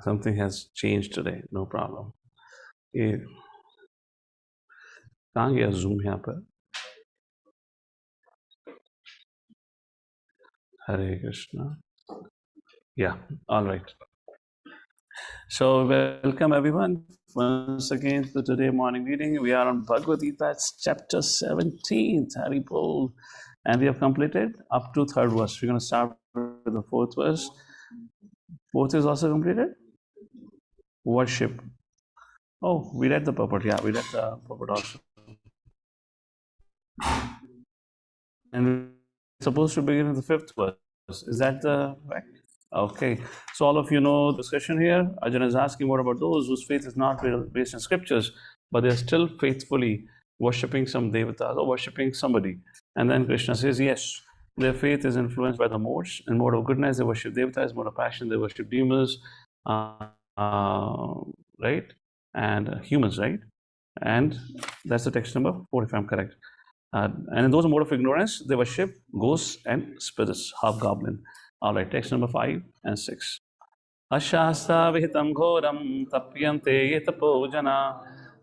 Something has changed today, no problem. ये कहाँ गया Zoom यहाँ पर? Hare Krishna. Yeah, all right. So welcome everyone once again to today morning reading. We are on Bhagavad Gita, it's chapter 17, Hari Bol, and we have completed up to third verse. We're going to start with the fourth verse. Fourth is also completed. Worship. Oh, we read the purport. Yeah, we read the purport also. And we're supposed to begin with the fifth verse. Is that the right? Okay. So all of you know the discussion here. Arjuna is asking what about those whose faith is not based in scriptures, but they're still faithfully worshipping some devatas or worshipping somebody. And then Krishna says, yes, their faith is influenced by the modes. In mode of goodness, they worship devatas. Mode of passion, they worship demons, right? And humans, right? And that's the text number 4, if I'm correct. And in those mode of ignorance, they worship ghosts and spirits, hobgoblin. All right, text number 5 and 6. Ashasta vihitam ghoram tapyante yetapojana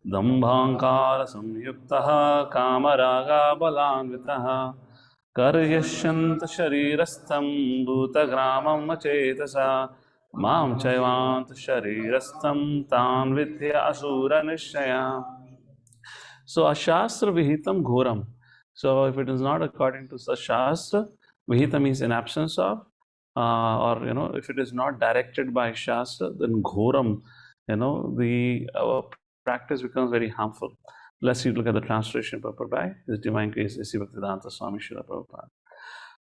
dambhankara samyuktaha kamaraga balanvitaha karyashyant sharirastham bhutagramam achetasa mam chayvant sharirastham tan vidya asura nishaya. So ashastra vihitam ghoram. So if it is not according to the shastra, vihita means in absence of, or if it is not directed by shastra, then ghoram, the practice becomes very harmful. Let's look at the translation purport by His Divine Grace A.C. Bhaktivedanta Swami Srila Prabhupada.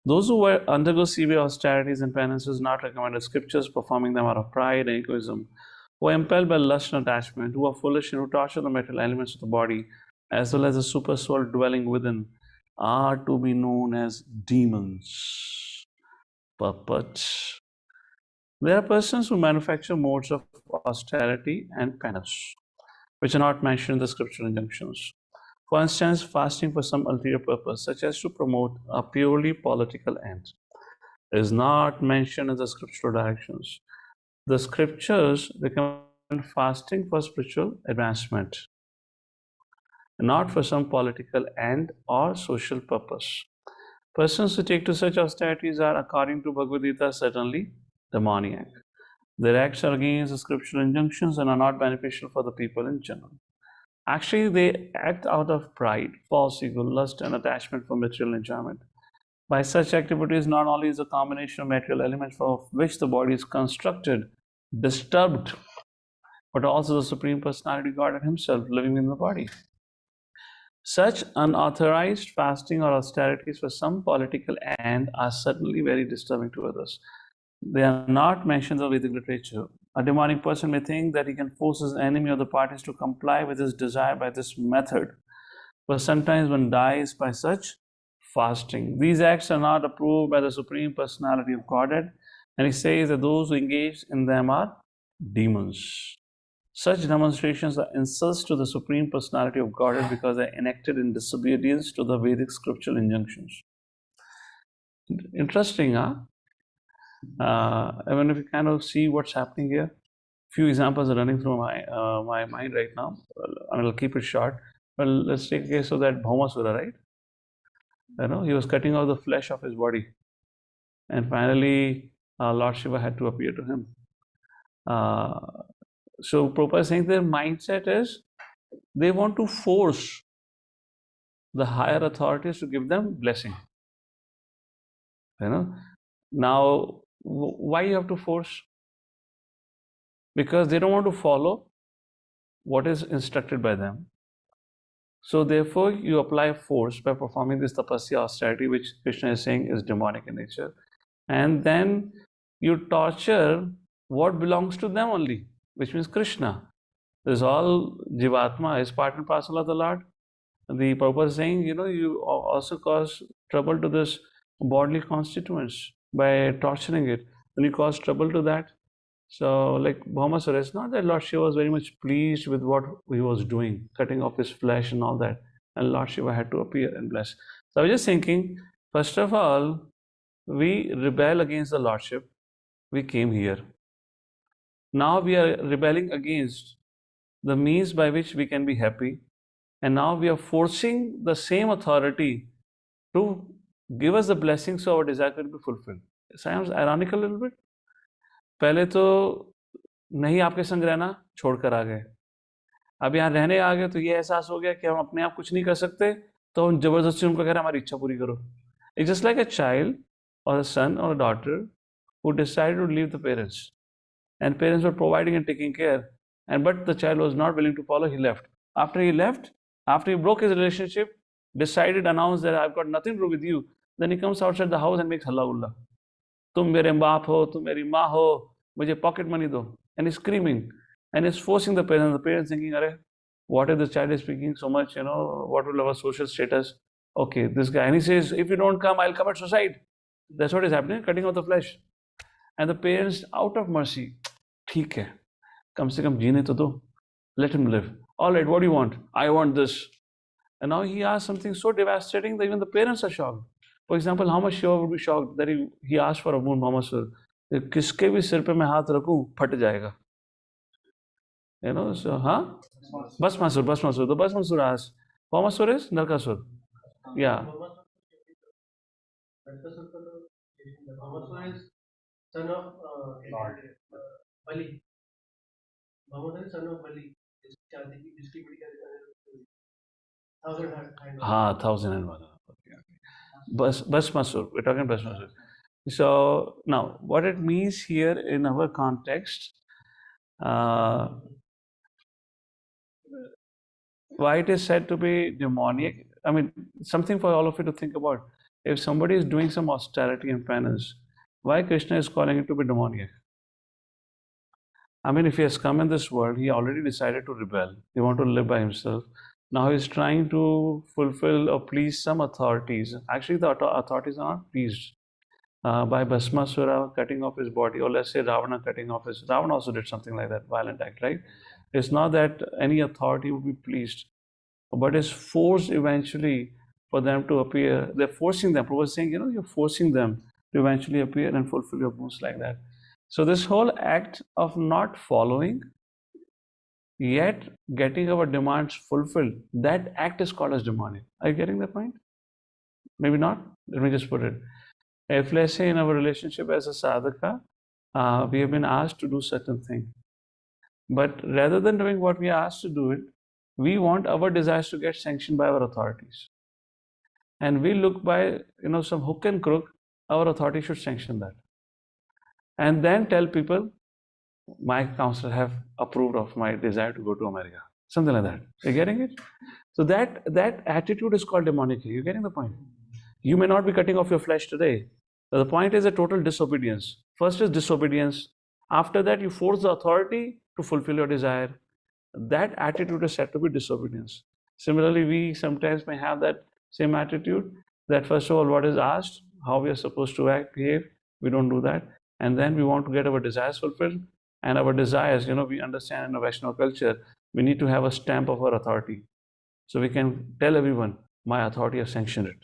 Those who undergo severe austerities and penances not recommended scriptures, performing them out of pride and egoism, who are impelled by lust and attachment, who are foolish and who torture the material elements of the body, as well as the super soul dwelling within, are to be known as demons. Purports. There are persons who manufacture modes of austerity and penance, which are not mentioned in the scriptural injunctions. For instance, fasting for some ulterior purpose, such as to promote a purely political end, is not mentioned in the scriptural directions. The scriptures recommend fasting for spiritual advancement, not for some political end or social purpose. Persons who take to such austerities are, according to Bhagavad Gita, certainly demoniac. Their acts are against the scriptural injunctions and are not beneficial for the people in general. Actually, they act out of pride, false ego, lust, and attachment for material enjoyment. By such activities, not only is the combination of material elements for which the body is constructed disturbed, but also the Supreme Personality Godhead Himself living in the body. Such unauthorized fasting or austerities for some political end are certainly very disturbing to others. They are not mentioned in the Vedic literature. A demonic person may think that he can force his enemy or the parties to comply with his desire by this method, but sometimes one dies by such fasting. These acts are not approved by the Supreme Personality of Godhead, and he says that those who engage in them are demons. Such demonstrations are insults to the Supreme Personality of Godhead because they are enacted in disobedience to the Vedic scriptural injunctions. Interesting, huh? I mean, if you kind of see what's happening here, few examples are running through my mind right now. I'll keep it short. Well, let's take a case of that Bhaumasura, right? He was cutting off the flesh of his body, and finally, Lord Shiva had to appear to him. So Prabhupada is saying their mindset is they want to force the higher authorities to give them blessing. Now, why you have to force? Because they don't want to follow what is instructed by them. So therefore, you apply force by performing this tapasya austerity, which Krishna is saying is demonic in nature. And then you torture what belongs to them only, which means Krishna. This all Jivatma is part and parcel of the Lord. The Prabhupada is saying, you also cause trouble to this bodily constituents by torturing it. When you cause trouble to that, so like Bhaumasura, it's not that Lord Shiva was very much pleased with what he was doing, cutting off his flesh and all that, and Lord Shiva had to appear and bless. So I was just thinking, first of all, we rebel against the Lordship. We came here. Now we are rebelling against the means by which we can be happy, and now we are forcing the same authority to give us the blessings so our desire can be fulfilled. Sounds ironical a little bit. पहले तो नहीं आपके संग रहना, छोड़कर आ गए. अब यहाँ रहने आ गए तो ये एहसास हो गया कि हम अपने आप कुछ नहीं कर सकते, तो हम जबरदस्ती उनको कह रहे हैं हमारी इच्छा पूरी करो. It's just like a child or a son or a daughter who decided to leave the parents, and parents were providing and taking care, but the child was not willing to follow. He left. After he broke his relationship, decided, announced that I've got nothing to do with you, then he comes outside the house and makes halla ulla. तुम मेरे बाप हो, तुम मेरी माँ हो, मुझे pocket money दो. And he's screaming and he's forcing the parents. The parents thinking, "Arey, what if the child is speaking so much? What will our social status? Okay, this guy." And he says, "If you don't come, I'll commit suicide." That's what is happening, cutting off the flesh. And the parents, out of mercy, ठीक है, कम से कम जीने तो दो. Let him live. All right, what do you want? I want this. And now he asked something so devastating that even the parents are shocked. For example, how much Shiva would be shocked that he asked for a moon Bhamasur. किसके भी सिर पे मैं हाथ रखूं फट जाएगा. So Bhasmasur. The Bhasmasur asked. Bhamasur is Narkasur. Yeah. Bhamasur is son of Bali. Bhamasur is son of Bali. Thousand and one. Bhasmasur. We're talking Bhasmasur. So now, what it means here in our context, why it is said to be demoniac. I mean, something for all of you to think about. If somebody is doing some austerity and penance, why Krishna is calling it to be demoniac? I mean, if he has come in this world, he already decided to rebel. He wants to live by himself. Now he's trying to fulfill or please some authorities. Actually, the authorities are not pleased by Bhasmasura cutting off his body, or let's say Ravana cutting off his. Ravana also did something like that, violent act, right? It's not that any authority would be pleased, but is forced eventually for them to appear. They're forcing them. Prabhupada is saying, you're forcing them to eventually appear and fulfill your boons like that. So this whole act of not following, yet getting our demands fulfilled, that act is called as demonic. Are you getting the point? Maybe not. Let me just put it. If let's say in our relationship as a sadhaka, we have been asked to do certain thing, but rather than doing what we are asked to do it, we want our desires to get sanctioned by our authorities, and we look by some hook and crook. Our authority should sanction that, and then tell people, my counselor have approved of my desire to go to America, something like that. You're getting it? So that attitude is called demonic. You're getting the point? You may not be cutting off your flesh today. The point is a total disobedience. First is disobedience. After that, you force the authority to fulfill your desire. That attitude is said to be disobedience. Similarly, we sometimes may have that same attitude, that first of all, what is asked, how we are supposed to act, behave, we don't do that. And then we want to get our desires fulfilled. And our desires, we understand in the Vaishnava culture, we need to have a stamp of our authority. So we can tell everyone, my authority has sanctioned it.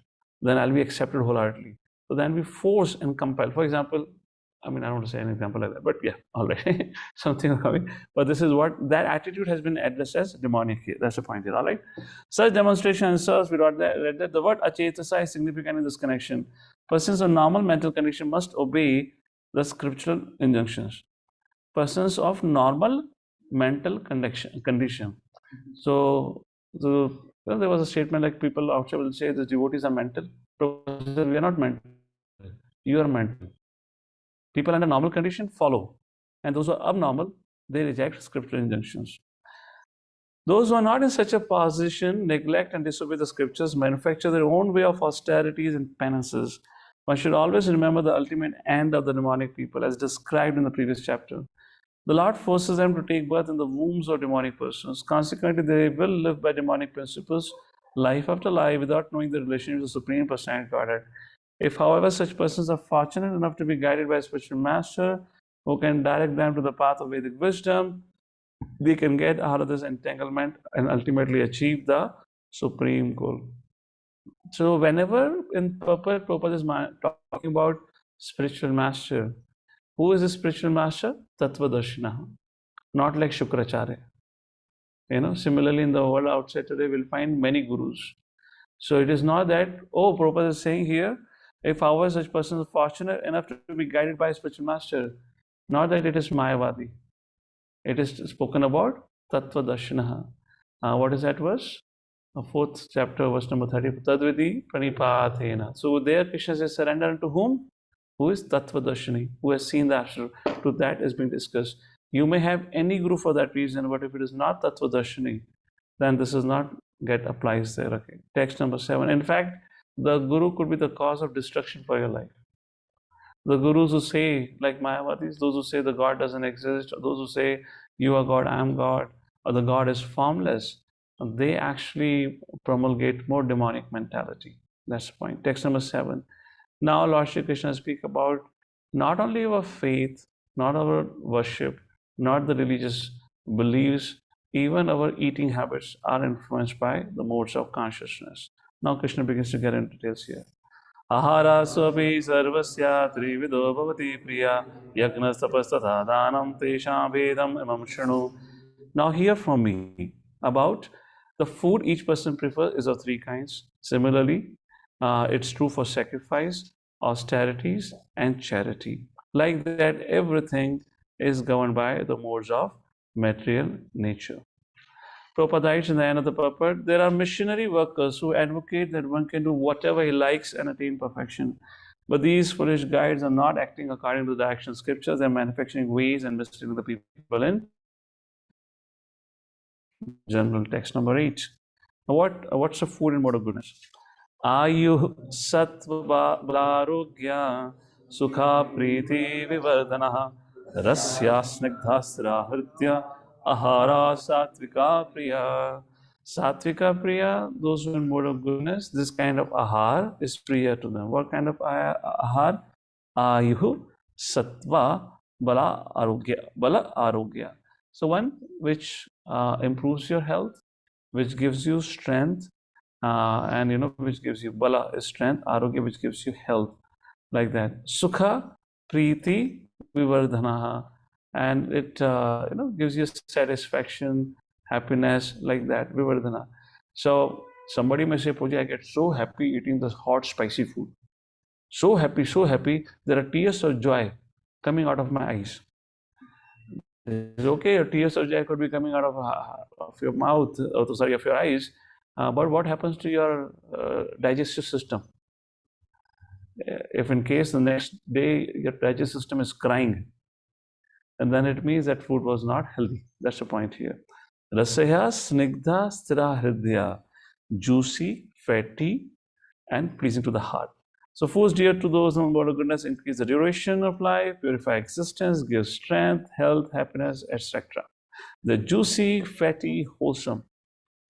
Then I'll be accepted wholeheartedly. So then we force and compel. For example, I mean, I don't want to say an example like that, but yeah, all right, something coming. But this is what that attitude has been addressed as demonic here. That's the point here, all right? Such demonstration serves, we read that the word achetasa is significant in this connection. Persons of normal mental condition must obey the scriptural injunctions. Persons of normal mental condition. So there was a statement like people outside will say the devotees are mental. We are not mental. You are mental. People under normal condition follow, and those who are abnormal, they reject scriptural injunctions. Those who are not in such a position neglect and disobey the scriptures, manufacture their own way of austerities and penances. One should always remember the ultimate end of the demonic people as described in the previous chapter. The Lord forces them to take birth in the wombs of demonic persons. Consequently, they will live by demonic principles, life after life, without knowing the relationship with the Supreme Personality Godhead. If, however, such persons are fortunate enough to be guided by a spiritual master who can direct them to the path of Vedic wisdom, they can get out of this entanglement and ultimately achieve the supreme goal. So whenever in purport, Prabhupada is talking about spiritual master, who is the spiritual master? Tattvadarshina. not like Shukracharya. Similarly, in the world outside today, we'll find many gurus. So it is not that, oh, Prabhupada is saying here, if our such person is fortunate enough to be guided by a spiritual master, not that it is Mayavadi. It is spoken about Tattva Darshanaha. What is that verse? Fourth chapter, verse number 30. Tadvidi Pranipathena. So there Krishna says, surrender unto whom? Who is Tattva Darshani, who has seen the absolute. To that is being discussed. You may have any guru for that reason, but if it is not Tattva Darshani, then this is not get applies there. Okay. Text number 7. In fact, the guru could be the cause of destruction for your life. The gurus who say, like Mayavadis, those who say the God doesn't exist, or those who say you are God, I am God, or the God is formless, they actually promulgate more demonic mentality. That's the point. Text number 7. Now Lord Shri Krishna speak about not only our faith, not our worship, not the religious beliefs, even our eating habits are influenced by the modes of consciousness. Now Krishna begins to get into details here. Ahara swapi sarvasya trivido bhavati priya yagna tapasthatha danam tesham vedam imam shranu. Now hear from me about the food each person prefers is of 3 kinds. Similarly, it's true for sacrifice, austerities, and charity. Like that, everything is governed by the modes of material nature. Prabhupada writes in the end of the purport, there are missionary workers who advocate that one can do whatever he likes and attain perfection. But these foolish guides are not acting according to the action scriptures. They're manufacturing ways and misleading the people in general. Text number 8. What's the food and mode of goodness? Ayu sattva balarogya sukha priti vivardhana rasya snigdhastra hritya ahara satvika priya. Satvika priya, those who in mode of goodness, this kind of ahar is priya to them. What kind of ahar? Ayuhu sattva bala arogya. So one which improves your health, which gives you strength, and which gives you bala is strength, arogya which gives you health, like that. Sukha, priti, vivardhana, and it gives you satisfaction, happiness, like that. Vivardhana. So somebody may say, Puja, I get so happy eating this hot, spicy food. So happy, there are tears of joy coming out of my eyes. It's okay, your tears of joy could be coming out of your mouth, of your eyes, but what happens to your digestive system? If in case the next day your digestive system is crying, and then it means that food was not healthy. That's the point here. Rasaya snigdha stira hridya, juicy, fatty, and pleasing to the heart. So foods dear to those on board of goodness increase the duration of life, purify existence, give strength, health, happiness, etc. The juicy, fatty, wholesome,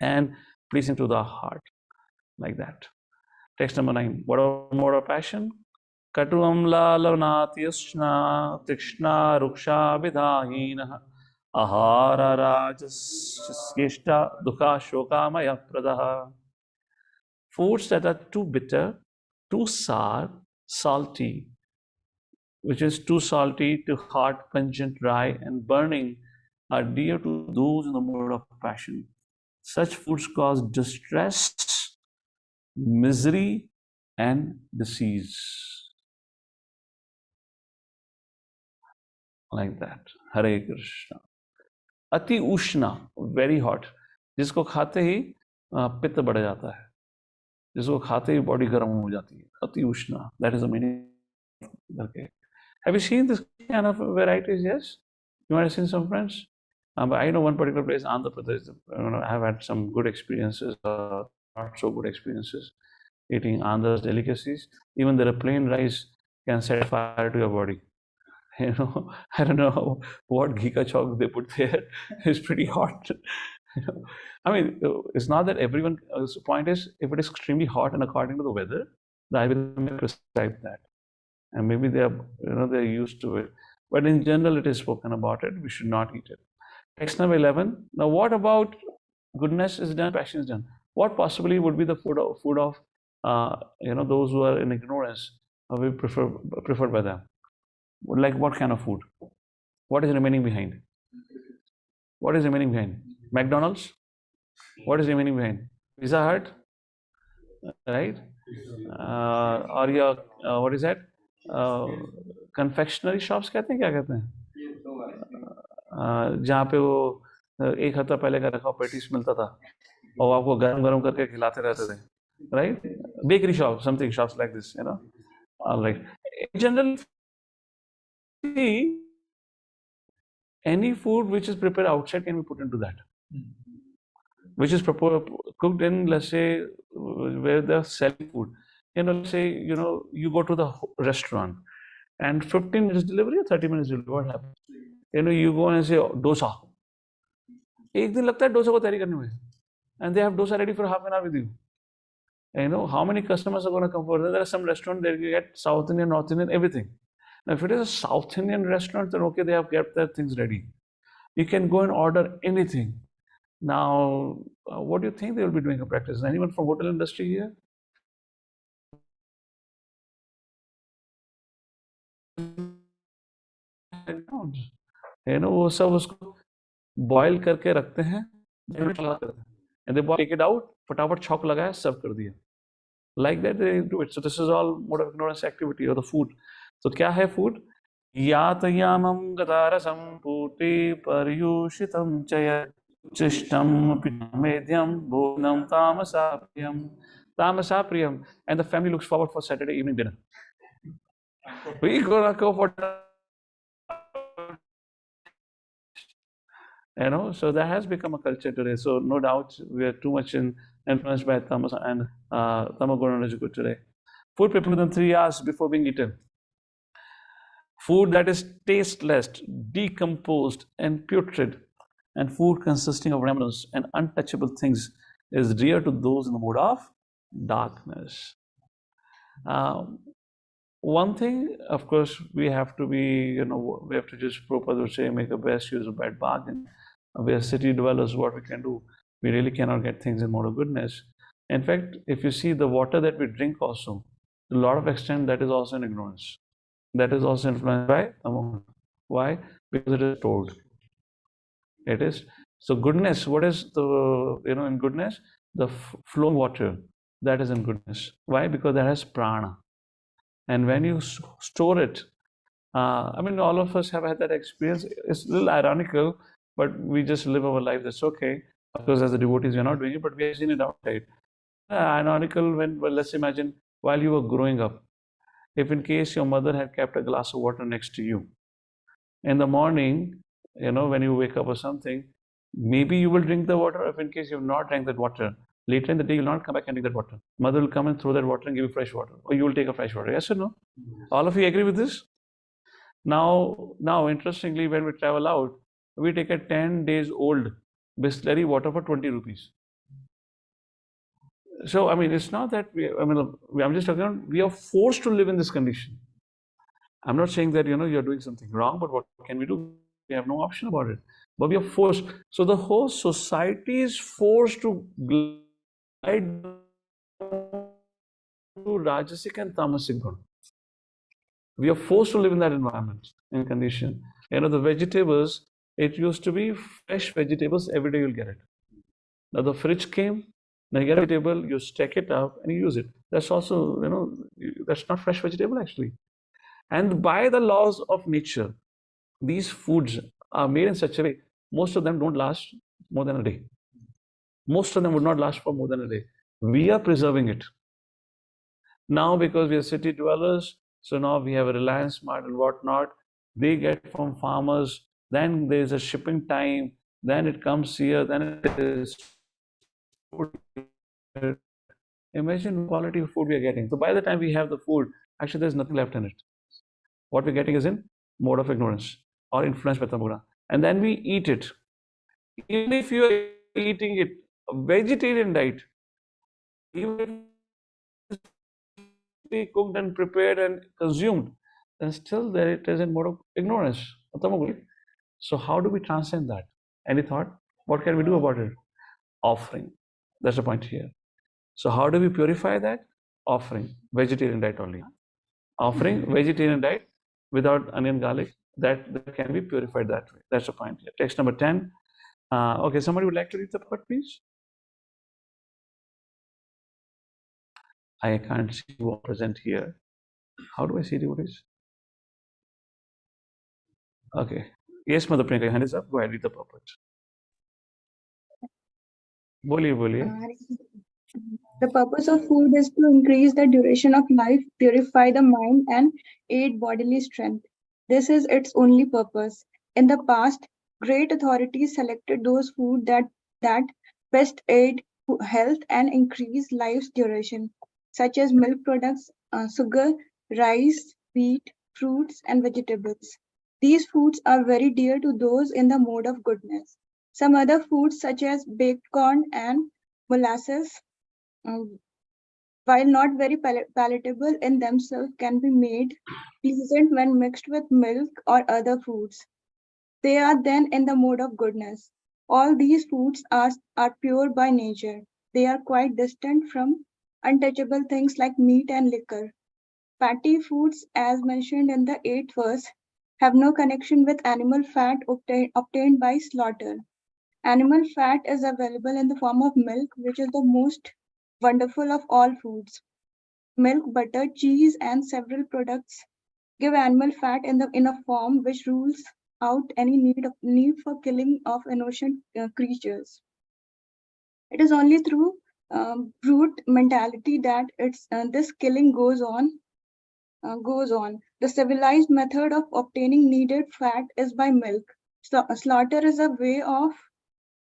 and pleasing to the heart, like that. Text number 9. What are mode of passion? Katuam lalavnatyashna tikshna ruksha vidahina ahara rajasyeshta dukha shokamaya pradaha. Foods that are too bitter, too sour, salty, which is too salty, too hot, pungent, dry, and burning, are dear to those in the mode of passion. Such foods cause distress, misery, and disease. Like that. Hare Krishna. Ati Ushna, very hot. जिसको खाते ही पित्त बढ़ जाता है, जिसको खाते ही body गर्म हो जाती है. Ati Ushna. That is the meaning. Okay. Have you seen this kind of varieties? Yes. You might have seen some friends. I know one particular place, Andhra Pradesh. I have had some good experiences, not so good experiences, eating Andhra's delicacies. Even the plain rice can set fire to your body. I don't know what Gita chalk they put there. It's pretty hot. I mean, it's not that everyone. The point is, if it is extremely hot and according to the weather, the Ayurveda may prescribe that, and maybe they are, they're used to it. But in general, it is spoken about it. We should not eat it. Text number 11. Now, what about goodness is done, passion is done? What possibly would be the food of those who are in ignorance, we preferred by them? Like what kind of food? What is remaining behind? What is remaining behind? McDonald's? What is remaining behind? Pizza Hut? Right? Or your, what is that? Confectionery shops कहते हैं, क्या कहते हैं? जहाँ पे वो एक हफ्ता पहले का रखा पेटीज मिलता था और आपको गरम गरम करके खिलाते रहते थे, right? Bakery shop, something shops like this, you know. All right. In general, any food which is prepared outside can be put into that, which is cooked in, let's say, where they're selling food. You know, let's say, you know, you go to the restaurant and 15 minutes delivery or 30 minutes delivery, what happens? You know, you go and say dosa. एक दिन लगता है डोसा को तैयारी करने में, and they have dosa ready for half an hour with you. You know, how many customers are going to come for that? There are some restaurants that you get South Indian, North Indian, everything. Now, if it is a South Indian restaurant, then okay, they have kept their things ready. You can go and order anything. Now, what do you think they will be doing a practice? Anyone from hotel industry here? You know, वो सब उसको boil करके रखते हैं, and they take it out, फटाफट छौंक लगाया, सर्व कर दिया. Like that they do it. So this is all mode of ignorance activity or the food. So क्या है food? यातयामं गतारसं पूते पर्युषितं च चिष्टं पिमेध्यं भोजनं तामसा प्रियम. And the family looks forward for Saturday evening dinner. We gonna go for, you know, so that has become a culture today. So no doubt we are too much influenced by tamasa and tamaguna rajaguna today. Food prepared within 3 hours before being eaten. Food that is tasteless, decomposed, and putrid, and food consisting of remnants and untouchable things is dear to those in the mode of darkness. One thing, of course, we have to be, you know, we have to just, Prabhupada would say, make the best use of bad bargain. We are city dwellers, what we can do, we really cannot get things in mode of goodness. In fact, if you see the water that we drink also, to a lot of extent, that is also an ignorance. That is also influenced by tamaguna. Why? Because it is stored. It is. So goodness, what is the, you know, in goodness? The flowing water, that is in goodness. Why? Because that has prana. And when you store it, I mean, all of us have had that experience. It's a little ironical, but we just live our life. That's okay. Of course, as the devotees, we're not doing it, but we have seen it outside. Ironical when, well, let's imagine while you were growing up, if in case your mother had kept a glass of water next to you, in the morning, you know, when you wake up or something, maybe you will drink the water. If in case you have not drank that water, later in the day, you will not come back and drink that water. Mother will come and throw that water and give you fresh water, or you will take a fresh water. Yes or no? All of you agree with this? Now, interestingly, when we travel out, we take a 10 days old Bisleri water for 20 rupees. So, I mean, it's not that I'm just talking about, we are forced to live in this condition. I'm not saying that, you know, you're doing something wrong, but what can we do? We have no option about it. But we are forced. So the whole society is forced to glide to Rajasic and Tamasic Guna. We are forced to live in that environment and condition. You know, the vegetables, it used to be fresh vegetables, every day you'll get it. Now the fridge came, now you get a vegetable, you stack it up and you use it. That's also, you know, that's not fresh vegetable actually. And by the laws of nature, these foods are made in such a way, most of them don't last more than a day. Most of them would not last for more than a day. We are preserving it. Now, because we are city dwellers, so now we have a Reliance Mart and whatnot. They get from farmers, then there's a shipping time, then it comes here, then it is. Imagine the quality of food we are getting. So by the time we have the food, actually there's nothing left in it. What we're getting is in mode of ignorance or influenced by tamaguna. And then we eat it. Even if you are eating it, a vegetarian diet, even if it's cooked and prepared and consumed, then still there it is in mode of ignorance. So how do we transcend that? Any thought? What can we do about it? Offering. That's the point here. So how do we purify that? Offering. Vegetarian diet only. Offering vegetarian diet without onion, garlic, that can be purified that way. That's the point here. Text number 10. Okay, somebody would like to read the part, please? I can't see who are present here. How do I see devotees? Okay. Yes, Mother Priyanka, your hand is up. Go ahead, read the purport. बोलिए बोलिए. The purpose of food is to increase the duration of life, purify the mind, and aid bodily strength. This is its only purpose. In the past, great authorities selected those food that best aid health and increase life's duration, such as milk products, sugar, rice, wheat, fruits, and vegetables. These foods are very dear to those in the mode of goodness. Some other foods, such as baked corn and molasses, um, while not very palatable in themselves, can be made pleasant when mixed with milk or other foods. They are then in the mode of goodness. All these foods are pure by nature. They are quite distant from untouchable things like meat and liquor. Fatty foods, as mentioned in the 8th verse, have no connection with animal fat obtained by slaughter. Animal fat is available in the form of milk, which is the most wonderful of all foods. Milk, butter, cheese, and several products give animal fat in a form which rules out any need for killing of innocent creatures. It is only through brute mentality that this killing goes on. The civilized method of obtaining needed fat is by milk. Slaughter is a way of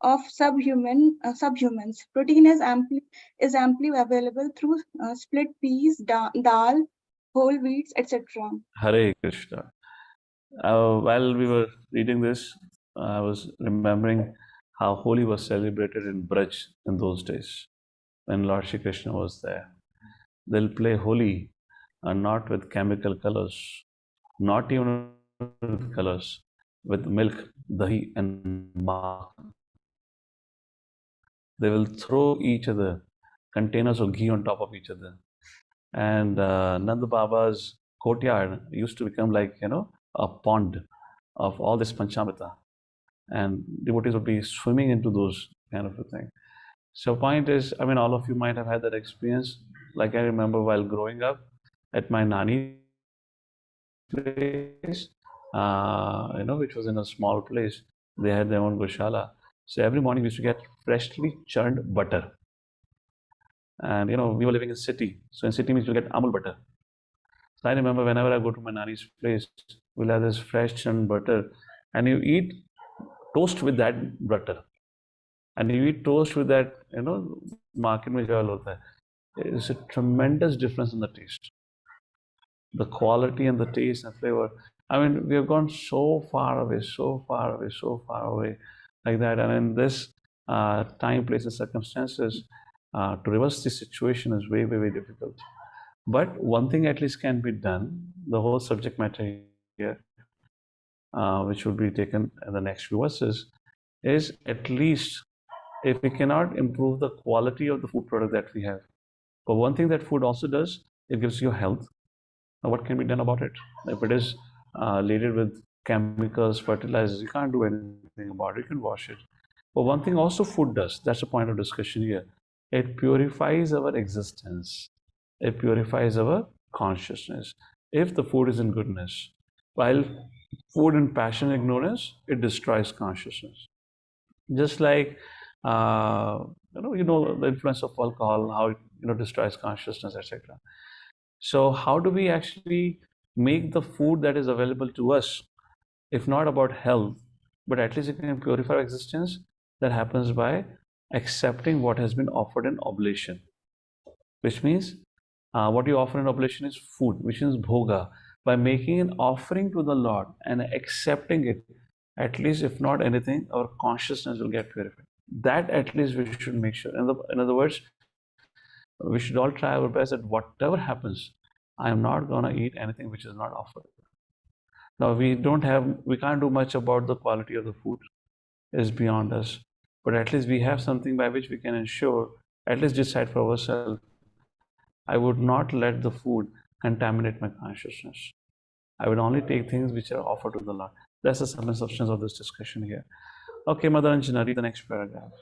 subhumans. Protein is amply available through split peas, dal, whole wheats, etc. Hare Krishna. While we were reading this, I was remembering how Holi was celebrated in Braj in those days when Lord Shri Krishna was there. They'll play Holi not with chemical colors, not even with colors, with milk, dahi, and makhan. They will throw each other containers of ghee on top of each other. And Nanda Baba's courtyard used to become like, a pond of all this panchamrita. And devotees would be swimming into those kind of a thing. So point is, I mean, all of you might have had that experience. Like I remember while growing up at my nani's place, which was in a small place. They had their own goshala. So every morning we used to get freshly churned butter. And we were living in city. So in city we used to get Amul butter. So I remember whenever I go to my nani's place, we'll have this fresh churned butter. And you eat toast with that butter. And you eat toast with that, market mein jo hota hai. It's a tremendous difference in the taste. The quality and the taste and flavor. I mean, we have gone so far away, so far away, so far away like that. And in this time, place, and circumstances, to reverse this situation is very, very difficult. But one thing at least can be done, the whole subject matter here, which will be taken in the next few verses, is at least if we cannot improve the quality of the food product that we have. But one thing that food also does, it gives you health. Now, what can be done about it? If it is laden with chemicals, fertilizers, you can't do anything about it. You can wash it. But one thing also food does, that's the point of discussion here. It purifies our existence. It purifies our consciousness. If the food is in goodness, while food in passion and ignorance, it destroys consciousness. Just like the influence of alcohol, how it destroys consciousness, etc. So how do we actually make the food that is available to us, if not about health, but at least it can purify our existence? That happens by accepting what has been offered in oblation, which means what you offer in oblation is food, which is bhoga. By making an offering to the Lord and accepting it, at least if not anything, our consciousness will get purified. That at least we should make sure. In other words, we should all try our best that whatever happens, I am not going to eat anything which is not offered. Now we can't do much about the quality of the food. It is beyond us. But at least we have something by which we can ensure, at least decide for ourselves, I would not let the food contaminate my consciousness. I would only take things which are offered to the Lord. That's the sum and substance of this discussion here. Okay, Mother Anjana, read the next paragraph.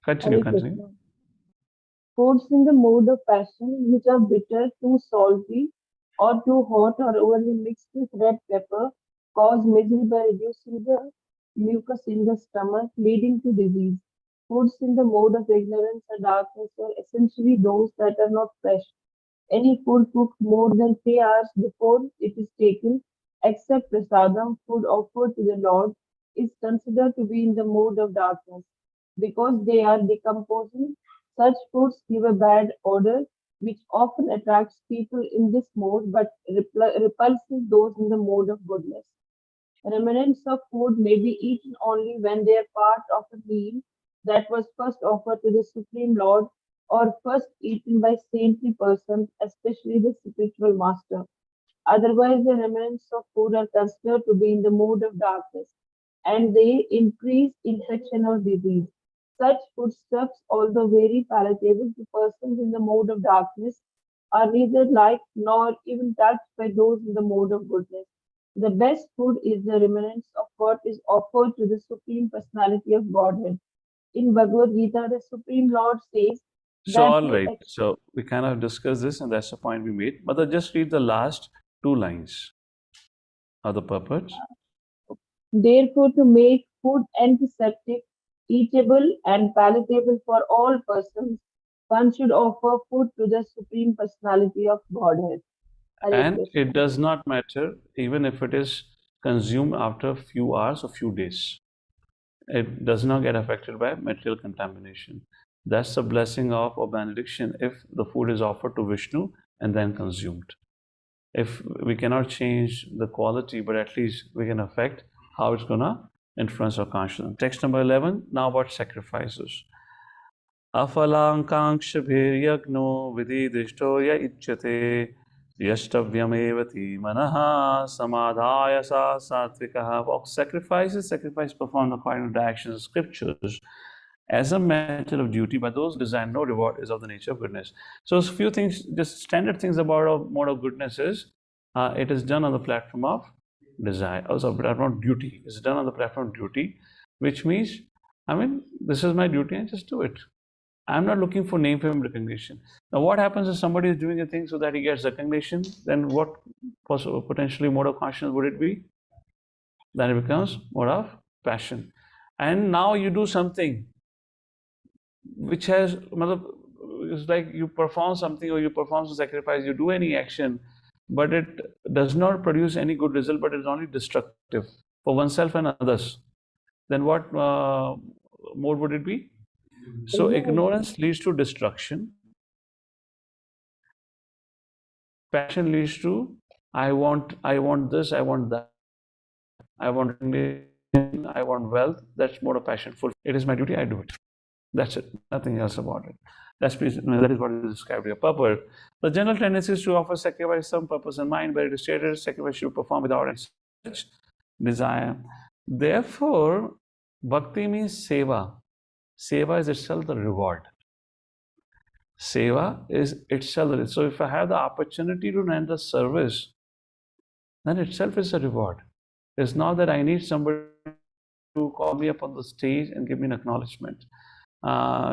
Continue, Hare continue. Krishna. Foods in the mode of passion, which are bitter, too salty, or too hot, or overly mixed with red pepper, cause misery by reducing the mucus in the stomach, leading to disease. Foods in the mode of ignorance or darkness are essentially those that are not fresh. Any food cooked more than 3 hours before it is taken, except prasadam, food offered to the Lord, is considered to be in the mode of darkness. Because they are decomposing, such foods give a bad odor, which often attracts people in this mode but repulses those in the mode of goodness. Remnants of food may be eaten only when they are part of a meal that was first offered to the Supreme Lord or first eaten by saintly persons, especially the spiritual master. Otherwise, the remnants of food are considered to be in the mode of darkness and they increase infection or disease. Such foodstuffs, although very palatable to persons in the mode of darkness, are neither liked nor even touched by those in the mode of goodness. The best food is the remnants of what is offered to the Supreme Personality of Godhead. In Bhagavad Gita, the Supreme Lord says So, that all right. So, we kind of discussed this, and that's the point we made. Mother, just read the last two lines of the purport. therefore, to make food antiseptic, eatable, and palatable for all persons, one should offer food to the Supreme Personality of Godhead. Hare And Krishna. it does not matter even if it is consumed after a few hours or few days. It does not get affected by material contamination. That's the blessing of or benediction if the food is offered to Vishnu and then consumed. If we cannot change the quality, but at least we can affect how it's gonna influence our consciousness. Text number 11, now about sacrifices. अफलाङ्काङ्क्षभिर्यज्ञो विधिदिष्टो य इच्छते यष्टव्यमेव मनः समाधाय सा सात्विकः. Sacrifice performed according to the actions of scriptures as a matter of duty by those who desire no reward is of the nature of goodness. So a few things, just standard things about a mode of goodness is it is done on the platform of desire, also platform of duty. It's done on the platform of duty, which means, I mean, this is my duty and just do it. I'm not looking for name, fame, recognition. Now, what happens if somebody is doing a thing so that he gets recognition? Then what potentially mode of consciousness would it be? Then it becomes mode of passion. And now you do something which has, it's like you perform something or you perform some sacrifice, you do any action, but it does not produce any good result, but it's only destructive for oneself and others. Then what mode would it be? So ignorance leads to destruction. Passion leads to I want this, I want that, I want recognition, I want wealth. That's more of passion. It is my duty, I do it. That's it. Nothing else about it. That is what is described here. Purport. The general tendency is to offer sacrifice some purpose in mind, but it is stated sacrifice should perform without any such desire. Therefore, bhakti means seva. Seva is itself the reward. Seva is itself. So if I have the opportunity to render service, then itself is a reward. It's not that I need somebody to call me up on the stage and give me an acknowledgement.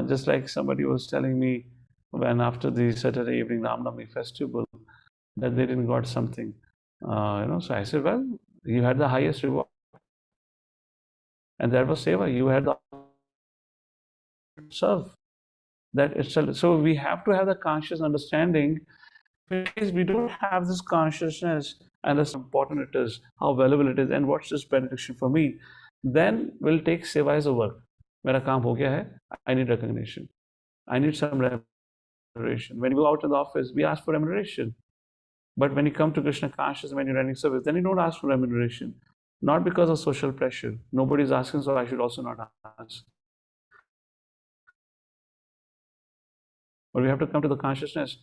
Just like somebody was telling me when after the Saturday evening Ramnami festival that they didn't got something. So I said, well, you had the highest reward. And that was seva. You had the serve. That itself. So we have to have the conscious understanding. Because we don't have this consciousness and how important it is, how valuable it is, and what's this benediction for me, then we'll take seva as a work. Mera kaam ho gaya hai, I need recognition. I need some remuneration. When you go out in the office, we ask for remuneration. But when you come to Krishna consciousness, when you're running service, then you don't ask for remuneration. Not because of social pressure. Nobody's asking, so I should also not ask. But we have to come to the consciousness.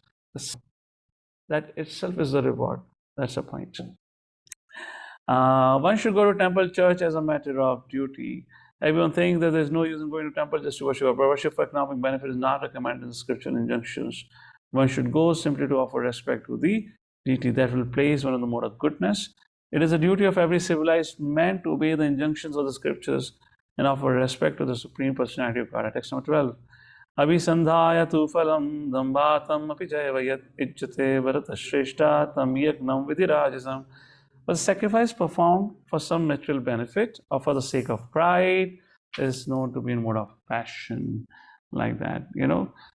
That itself is the reward. That's the point. One should go to temple church as a matter of duty. Everyone thinks that there's no use in going to temple just to worship. But worship for economic benefit is not recommended in the scriptural injunctions. One should go simply to offer respect to the deity that will place one in the mode of goodness. It is the duty of every civilized man to obey the injunctions of the scriptures and offer respect to the Supreme Personality of God. Text number 12. Abhisandhaya tu phalam dambhatam api jayavayat ijjate varata shreshta tam yagnam vidhirajasam. But sacrifice performed for some material benefit or for the sake of pride is known to be in mode of passion, like that,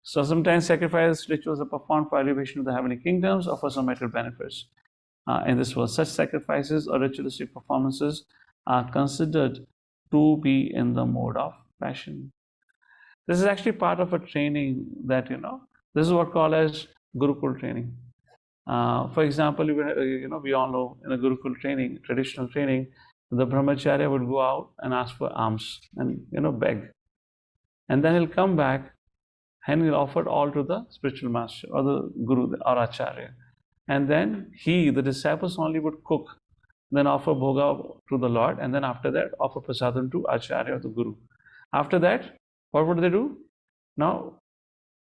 So sometimes sacrifice rituals are performed for elevation of the heavenly kingdoms or for some material benefits. In this world, such sacrifices or ritualistic performances are considered to be in the mode of passion. This is actually part of a training that, this is what called as Gurukul training. For example, we all know in a Gurukul training, traditional training, the brahmacharya would go out and ask for alms and, beg. And then he'll come back and he'll offer it all to the spiritual master or the guru or acharya. And then the disciples only would cook, then offer bhoga to the Lord, and then after that, offer prasadam to acharya or the guru. After that, what would they do? Now,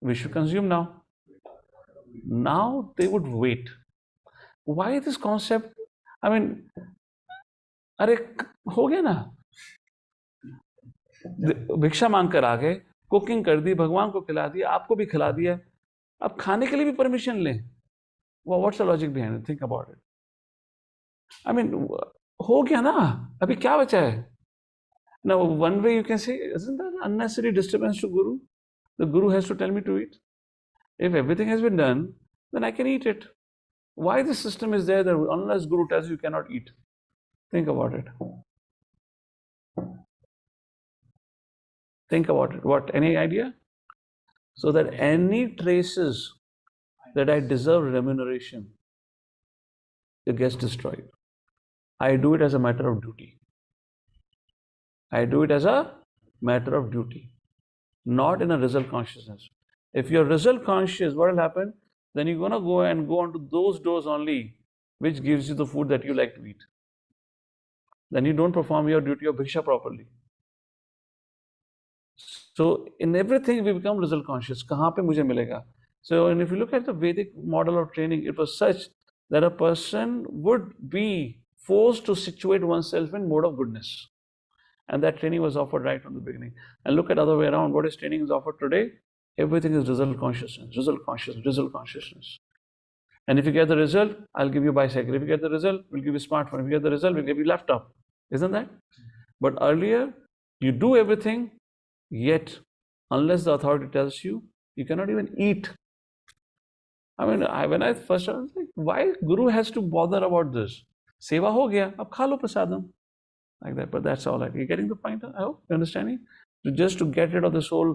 we should consume now. Now they would wait. Why this concept? I mean, अरे हो गया ना, भिक्षा मांग कर आ गए, cooking कर दी, भगवान को खिला दिया, आपको भी खिला दिया, अब खाने के लिए भी परमिशन लें. What's the logic behind it? Think about it. I mean, हो गया ना, अभी क्या बचा है? Now, one way you can say, isn't that unnecessary disturbance to Guru? The Guru has to tell me to eat. If everything has been done, then I can eat it. Why this system is there that unless Guru tells you cannot eat? Think about it. Think about it. What? Any idea? So that any traces that I deserve remuneration, it gets destroyed. I do it as a matter of duty. I do it as a matter of duty, not in a result consciousness. If you're result conscious, what will happen? Then you're going to go onto those doors only, which gives you the food that you like to eat. Then you don't perform your duty of bhiksha properly. So in everything we become result conscious. Kahan pe mujhe milega? So, and if you look at the Vedic model of training, it was such that a person would be forced to situate oneself in mode of goodness. And that training was offered right from the beginning. And look at the other way around. What is training is offered today? Everything is result consciousness, result consciousness, result consciousness. And if you get the result, I'll give you a bicycle. If you get the result, we'll give you a smartphone. If you get the result, we'll give you a laptop. Isn't that? But earlier, you do everything, yet unless the authority tells you, you cannot even eat. I mean, when I first started, I was like, why Guru has to bother about this? Seva ho gaya, ab kha lo prasadam. Like that, but that's all. Like, you're getting the point, I hope, you're understanding? So just to get rid of this whole,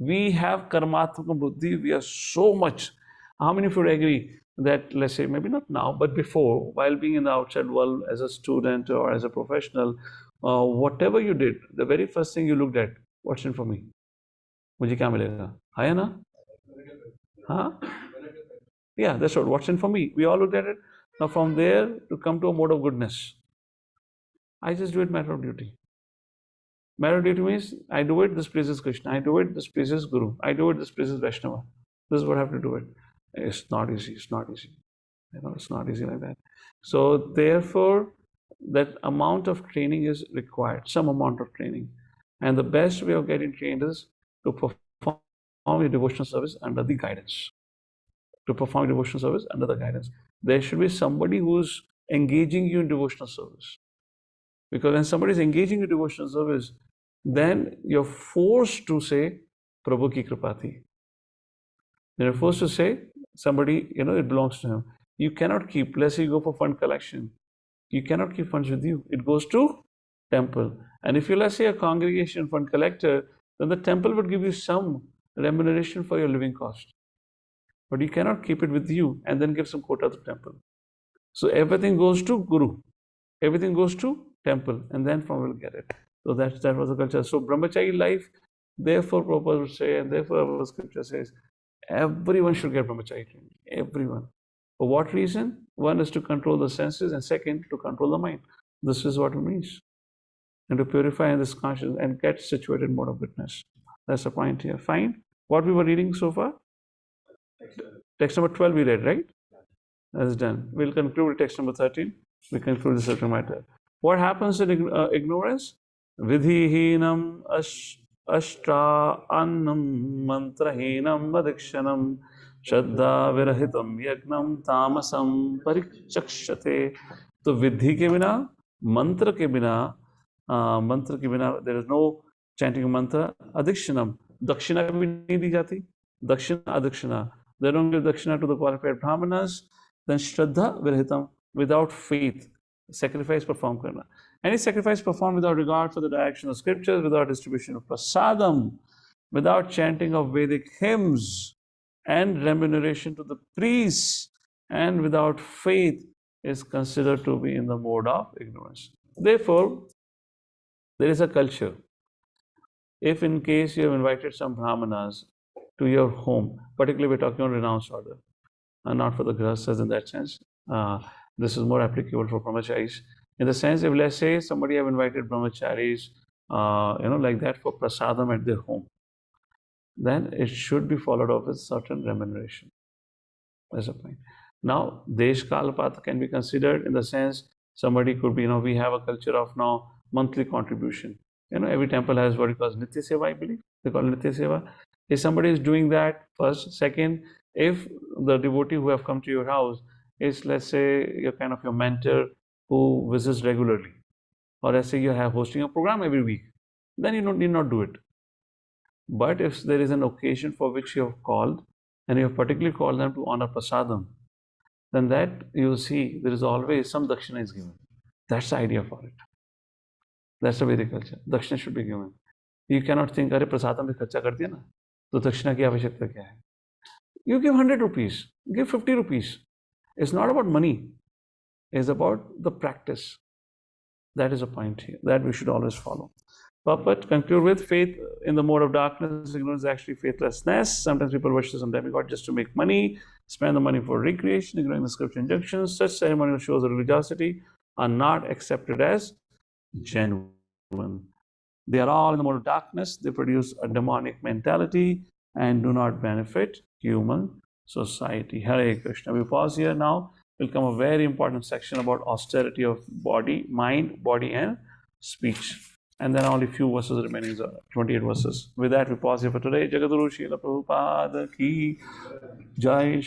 we have karmatmaka buddhi, we are so much. How many of you agree that, let's say, maybe not now, but before, while being in the outside world as a student or as a professional, whatever you did, the very first thing you looked at, what's in for me? Mujhe kya milega? Hai na? Huh? Yeah, that's what. What's in for me? We all looked at it. Now from there to come to a mode of goodness, I just do it matter of duty. Matter of duty means I do it, this pleases Krishna. I do it, this pleases Guru. I do it, this pleases Vaishnava. This is what I have to do it. It's not easy. It's not easy. It's not easy like that. So therefore, that amount of training is required. Some amount of training, and the best way of getting trained is to perform your devotional service under the guidance. To perform devotional service under the guidance. There should be somebody who's engaging you in devotional service. Because when somebody is engaging in devotional service, then you're forced to say, Prabhu ki kripa thi. You're forced to say, somebody, it belongs to him. You cannot keep, let's say you go for fund collection. You cannot keep funds with you. It goes to temple. And if you're, let's say, a congregation fund collector, then the temple would give you some remuneration for your living cost. But you cannot keep it with you and then give some quota to temple. So everything goes to Guru. Everything goes to temple, and then from we'll get it. So that was the culture. So brahmachari life, therefore Prabhupada would say, and therefore our scripture says, everyone should get brahmachari training. Everyone. For what reason? One is to control the senses, and second, to control the mind. This is what it means. And to purify this consciousness and get situated in mode of goodness. That's the point here. Fine. What we were reading so far? Text number 12 we read, right? That's done. We'll conclude with text number 13. We conclude the subject matter. What happens in ignorance? Vidhihinam ashtra annam mantrahinam vadikshanam shraddha virahitam yagnam tamasam parichakshate. तो विधि के बिना, मंत्र के बिना there is no chanting mantra. Adikshanam, dakshina भी नहीं दी जाती. Dakshina, adikshana. They don't give dakshina to the qualified brahmanas. Then shraddha virahitam, without faith, sacrifice perform karna. Any sacrifice performed without regard for the direction of scriptures, without distribution of prasadam, without chanting of Vedic hymns and remuneration to the priests, and without faith is considered to be in the mode of ignorance. Therefore, there is a culture. If in case you have invited some brahmanas to your home, particularly we're talking on renounced order, and not for the grahasthas in that sense. This is more applicable for brahmacharis. In the sense, if let's say somebody have invited brahmacharis, like that for prasadam at their home, then it should be followed up with certain remuneration. That's the point. Now, desh kalpat can be considered in the sense somebody could be, we have a culture of now monthly contribution. Every temple has what it calls nitya seva, I believe. They call it nitya seva. If somebody is doing that, first. Second, if the devotee who have come to your house is, let's say, your mentor who visits regularly, or let's say you are hosting a program every week, then you need not do it. But if there is an occasion for which you have called, and you have particularly called them to honor prasadam, then that you will see there is always some dakshina is given. That's the idea for it. That's the Vedic culture. Dakshina should be given. You cannot think, अरे प्रसादम भी खर्चा कर दिया ना, तो दक्षिणा की आवश्यकता क्या है? You give 100 rupees, give 50 rupees. It's not about money. It's about the practice. That is a point here that we should always follow. Purport conclude with faith in the mode of darkness. Ignorance is actually faithlessness. Sometimes people worship some demigod just to make money, spend the money for recreation, ignoring the scripture injunctions. Such ceremonial shows of religiosity are not accepted as genuine. They are all in the mode of darkness. They produce a demonic mentality and do not benefit human society. Hare Krishna. We pause here now. Will come a very important section about austerity of body, mind, body, and speech. And then only few verses remaining, 28 verses. With that, we pause here for today. Jagadguru Srila Prabhupada ki Jai.